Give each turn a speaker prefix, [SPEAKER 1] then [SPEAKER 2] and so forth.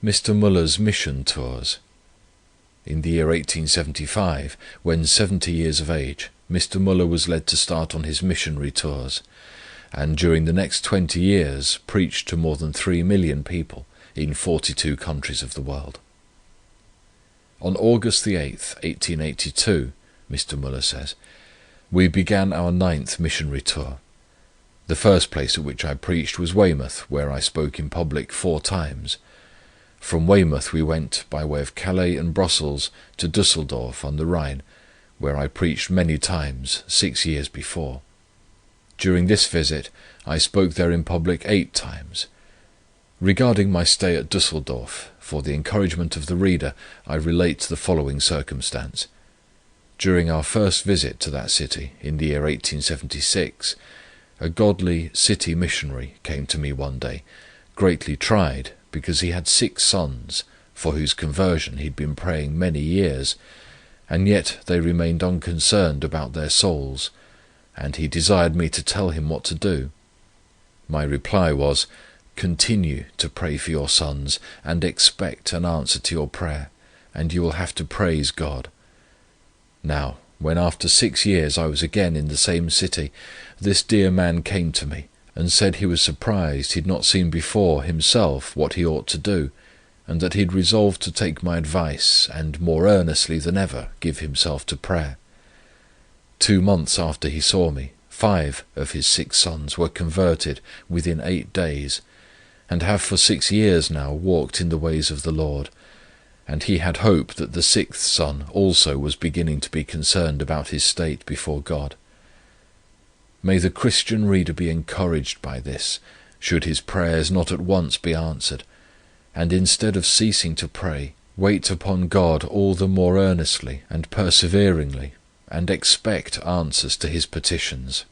[SPEAKER 1] Mr. Müller's mission tours. In the year 1875, when 70 years of age, Mr. Müller was led to start on his missionary tours, and during the next 20 years preached to more than 3 million people in 42 countries of the world. On August the 8th, 1882, Mr. Müller says, we began our 9th missionary tour. The first place at which I preached was Weymouth, where I spoke in public 4 times. From Weymouth we went by way of Calais and Brussels to Düsseldorf on the Rhine, where I preached many times 6 years before. During this visit I spoke there in public 8 times. Regarding my stay at Düsseldorf, for the encouragement of the reader, I relate the following circumstance. During our first visit to that city, in the year 1876, a godly city missionary came to me one day, greatly tried, because he had 6 sons, for whose conversion he had been praying many years, and yet they remained unconcerned about their souls, and he desired me to tell him what to do. My reply was, continue to pray for your sons, and expect an answer to your prayer, and you will have to praise God. Now, when after 6 years I was again in the same city, this dear man came to me, and said he was surprised he had not seen before himself what he ought to do, and that he had resolved to take my advice, and more earnestly than ever give himself to prayer. 2 months after he saw me, 5 of his 6 sons were converted within 8 days, and have for 6 years now walked in the ways of the Lord, and he had hope that the 6th son also was beginning to be concerned about his state before God. May the Christian reader be encouraged by this, should his prayers not at once be answered, and instead of ceasing to pray, wait upon God all the more earnestly and perseveringly, and expect answers to his petitions.